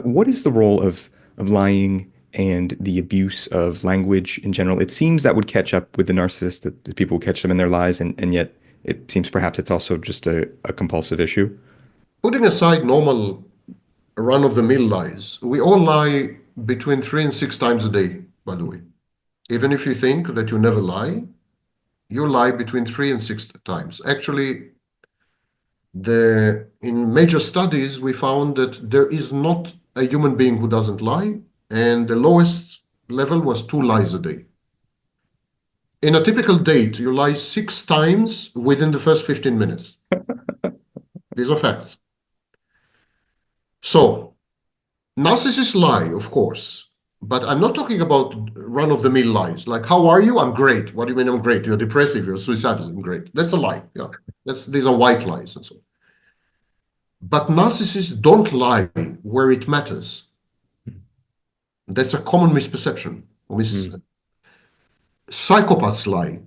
What is the role of lying and the abuse of language in general? It seems that would catch up with the narcissist, that people would catch them in their lies, and yet it seems perhaps it's also just a compulsive issue. Putting aside normal run-of-the-mill lies, we all lie between 3 and 6 times a day, by the way. Even if you think that you never lie, you lie between 3 and 6 times. Actually, in major studies, we found that there is not a human being who doesn't lie, and the lowest level was 2 lies a day. In a typical date, you lie 6 times within the first 15 minutes. These are facts. So, narcissists lie, of course, but I'm not talking about run-of-the-mill lies. Like, how are you? I'm great. What do you mean I'm great? You're depressive, you're suicidal, I'm great. That's a lie. Yeah. These are white lies and so on. But narcissists don't lie where it matters. That's a common misperception. Mm. Psychopaths lie.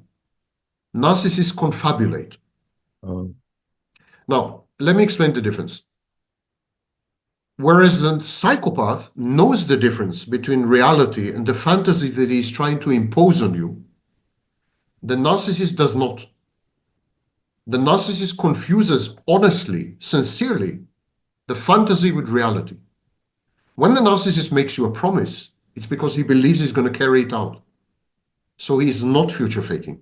Narcissists confabulate. Um, Now, let me explain the difference. Whereas the psychopath knows the difference between reality and the fantasy that he's trying to impose on you, the narcissist does not. The narcissist confuses honestly, sincerely, the fantasy with reality. When the narcissist makes you a promise, it's because he believes he's going to carry it out. So he is not future faking.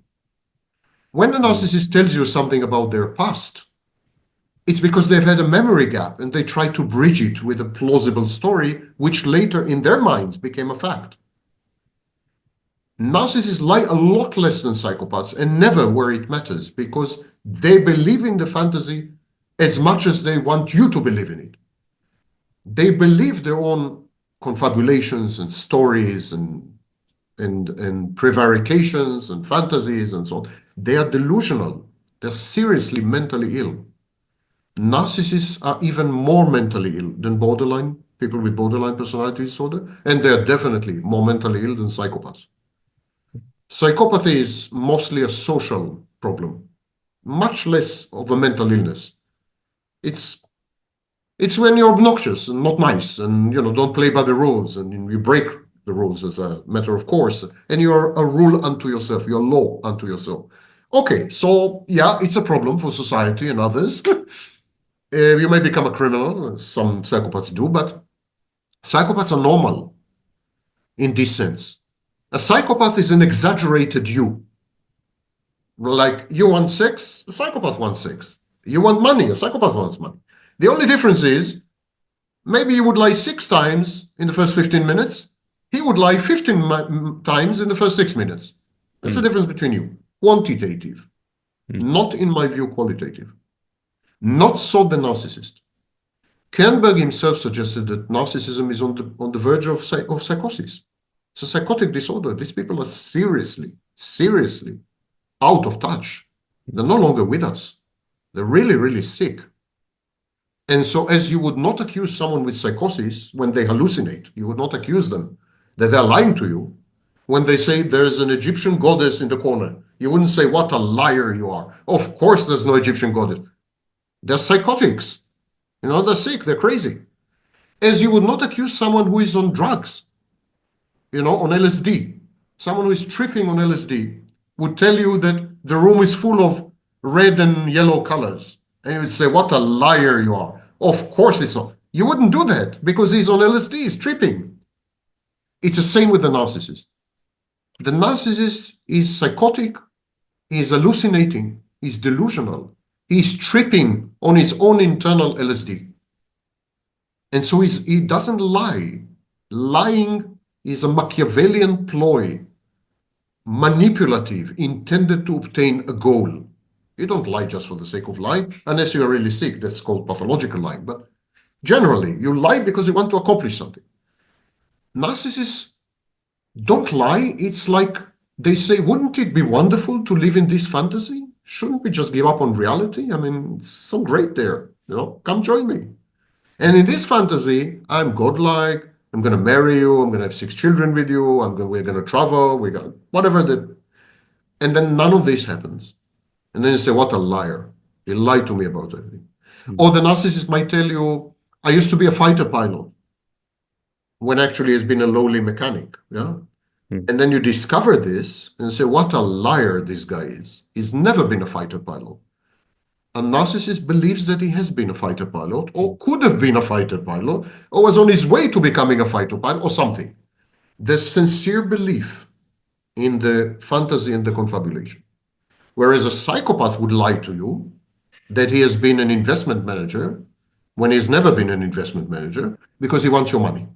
When the mm, narcissist tells you something about their past, it's because they've had a memory gap and they try to bridge it with a plausible story, which later in their minds became a fact. Narcissists lie a lot less than psychopaths and never where it matters because they believe in the fantasy as much as they want you to believe in it. They believe their own confabulations and stories and prevarications and fantasies and so on. They are delusional. They're seriously mentally ill. Narcissists are even more mentally ill than people with borderline personality disorder, and they're definitely more mentally ill than psychopaths. Psychopathy is mostly a social problem, much less of a mental illness. It's it's when you're obnoxious and not nice, and don't play by the rules, and you break the rules as a matter of course, and you're a rule unto yourself, you're law unto yourself. Okay, so yeah, it's a problem for society and others. You may become a criminal, some psychopaths do, but psychopaths are normal in this sense. A psychopath is an exaggerated you. Like you want sex, a psychopath wants sex. You want money, a psychopath wants money. The only difference is maybe you would lie 6 times in the first 15 minutes. He would lie 15 times in the first 6 minutes. That's the mm, difference between you. Quantitative, mm, not in my view qualitative. Not so the narcissist. Kernberg himself suggested that narcissism is on the verge of psychosis. It's a psychotic disorder. These people are seriously out of touch. They're no longer with us. They're really, really sick. And so, as you would not accuse someone with psychosis when they hallucinate, you would not accuse them that they're lying to you when they say there's an Egyptian goddess in the corner. You wouldn't say, what a liar you are. Of course, there's no Egyptian goddess. They're psychotics. They're sick, they're crazy. As you would not accuse someone who is on drugs, on LSD. Someone who is tripping on LSD would tell you that the room is full of red and yellow colors. And you would say, what a liar you are. Of course it's not. You wouldn't do that because he's on LSD, he's tripping. It's the same with the narcissist. The narcissist is psychotic, he's hallucinating, he's delusional, he's tripping on his own internal LSD. And so he doesn't lie. Lying is a Machiavellian ploy, manipulative, intended to obtain a goal. You don't lie just for the sake of lying, unless you are really sick. That's called pathological lying. But generally, you lie because you want to accomplish something. Narcissists don't lie. It's like they say, wouldn't it be wonderful to live in this fantasy? Shouldn't we just give up on reality? I mean, it's so great there. Come join me. And in this fantasy, I'm godlike. I'm going to marry you. I'm going to have 6 children with you. We're going to travel. We're going to whatever and then none of this happens. And then you say, what a liar. He lied to me about everything. mm, Or the narcissist might tell you, I used to be a fighter pilot. when actually he's been a lowly mechanic. Yeah. Mm, And then you discover this and say, what a liar this guy is. He's never been a fighter pilot. A narcissist believes that he has been a fighter pilot, or mm, could have been a fighter pilot, or was on his way to becoming a fighter pilot, or something. There's sincere belief in the fantasy and the confabulation. Whereas a psychopath would lie to you that he has been an investment manager when he's never been an investment manager because he wants your money.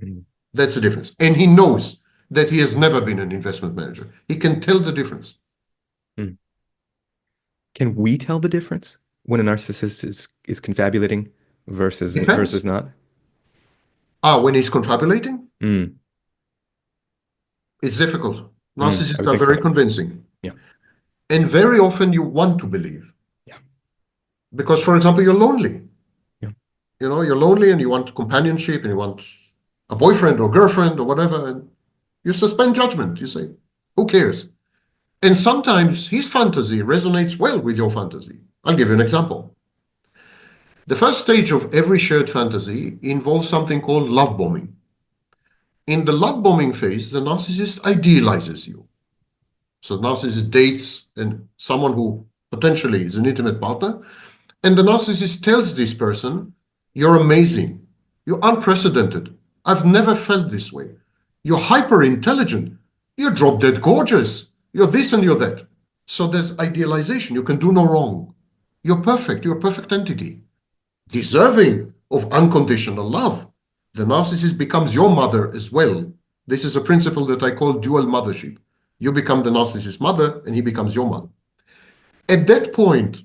mm, That's the difference. And he knows that he has never been an investment manager. He can tell the difference. mm. Can we tell the difference when a narcissist is confabulating versus Depends. not? When he's confabulating, Mm, it's difficult. I Narcissists would are think very so. convincing. Yeah. And very often you want to believe. Yeah. Because, for example, you're lonely. Yeah. You're lonely and you want companionship and you want a boyfriend or girlfriend or whatever. And you suspend judgment. You say, who cares? And sometimes his fantasy resonates well with your fantasy. I'll give you an example. The first stage of every shared fantasy involves something called love bombing. In the love bombing phase, the narcissist idealizes you. So the narcissist dates and someone who potentially is an intimate partner, and the narcissist tells this person, "You're amazing. You're unprecedented. I've never felt this way. You're hyper intelligent. You're drop dead gorgeous. You're this and you're that." So there's idealization. You can do no wrong. You're perfect. You're a perfect entity, deserving of unconditional love. The narcissist becomes your mother as well. This is a principle that I call dual mothership. You become the narcissist's mother and he becomes your mother. At that point,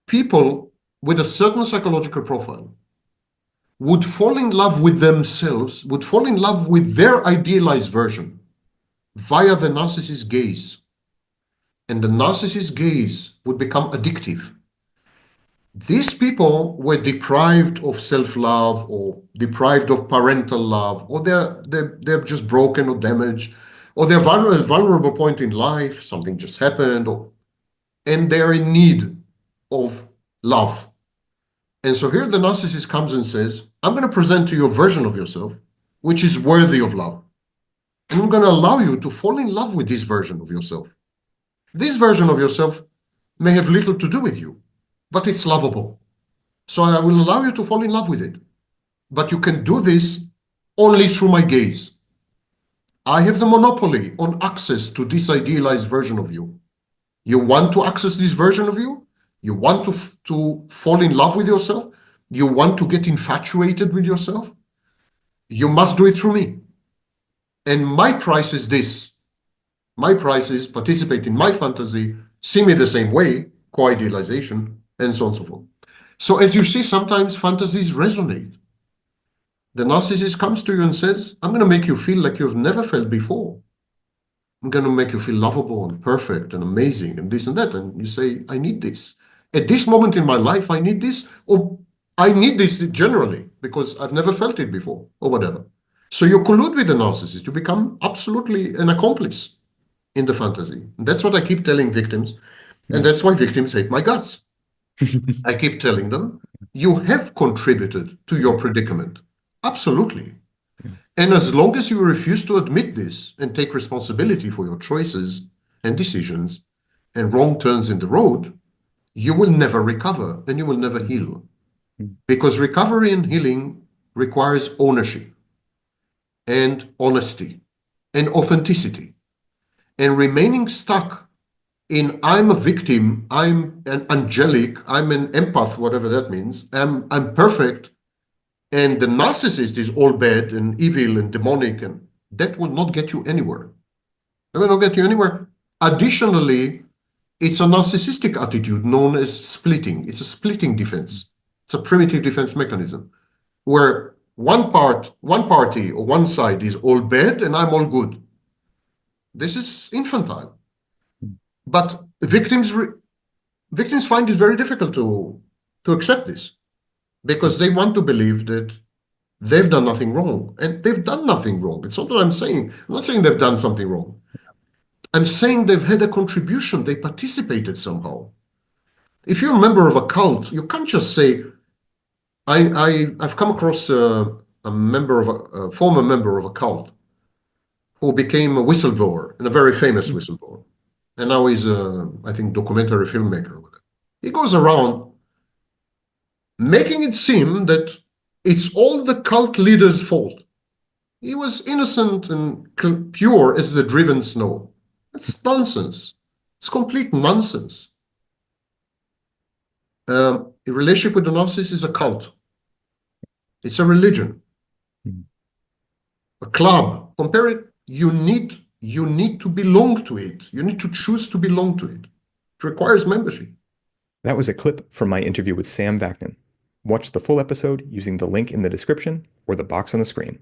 people with a certain psychological profile would fall in love with themselves, would fall in love with their idealized version via the narcissist's gaze. And the narcissist's gaze would become addictive. These people were deprived of self-love or deprived of parental love, or they're just broken or damaged, or they're vulnerable point in life, something just happened, and they're in need of love. And so here the narcissist comes and says, I'm going to present to you a version of yourself which is worthy of love. And I'm going to allow you to fall in love with this version of yourself. This version of yourself may have little to do with you, but it's lovable. So I will allow you to fall in love with it. But you can do this only through my gaze. I have the monopoly on access to this idealized version of you. You want to access this version of you? You want to fall in love with yourself? You want to get infatuated with yourself? You must do it through me. And my price is this. My price is participate in my fantasy, see me the same way, co-idealization, and so on and so forth. So as you see, sometimes fantasies resonate. The narcissist comes to you and says, I'm going to make you feel like you've never felt before. I'm going to make you feel lovable and perfect and amazing and this and that. And you say, I need this. At this moment in my life, I need this, or I need this generally because I've never felt it before, or whatever. So you collude with the narcissist. You become absolutely an accomplice in the fantasy. And that's what I keep telling victims. And Mm. that's why victims hate my guts. I keep telling them, you have contributed to your predicament. Absolutely. And as long as you refuse to admit this and take responsibility for your choices and decisions and wrong turns in the road, you will never recover and you will never heal. Mm. Because recovery and healing requires ownership and honesty and authenticity. And remaining stuck in I'm a victim, I'm an angelic, I'm an empath, whatever that means, I'm perfect, and the narcissist is all bad and evil and demonic, and that will not get you anywhere. That will not get you anywhere. Additionally, it's a narcissistic attitude known as splitting. It's a splitting defense. It's a primitive defense mechanism where one party or one side is all bad and I'm all good. This is infantile. But victims find it very difficult to accept this because they want to believe that they've done nothing wrong, and they've done nothing wrong. It's not what I'm saying. I'm not saying they've done something wrong. I'm saying they've had a contribution. They participated somehow. If you're a member of a cult, you can't just say, I've come across a former member of a cult who became a whistleblower and a very famous whistleblower. And now he's a, I think, documentary filmmaker with it. He goes around making it seem that it's all the cult leader's fault. He was innocent and pure as the driven snow. That's nonsense. It's complete nonsense. A relationship with the narcissist is a cult. It's a religion, Mhm. a club. Compare it. You need to belong to it. You need to choose to belong to it. It requires membership. That was a clip from my interview with Sam Vaknin. Watch the full episode using the link in the description or the box on the screen.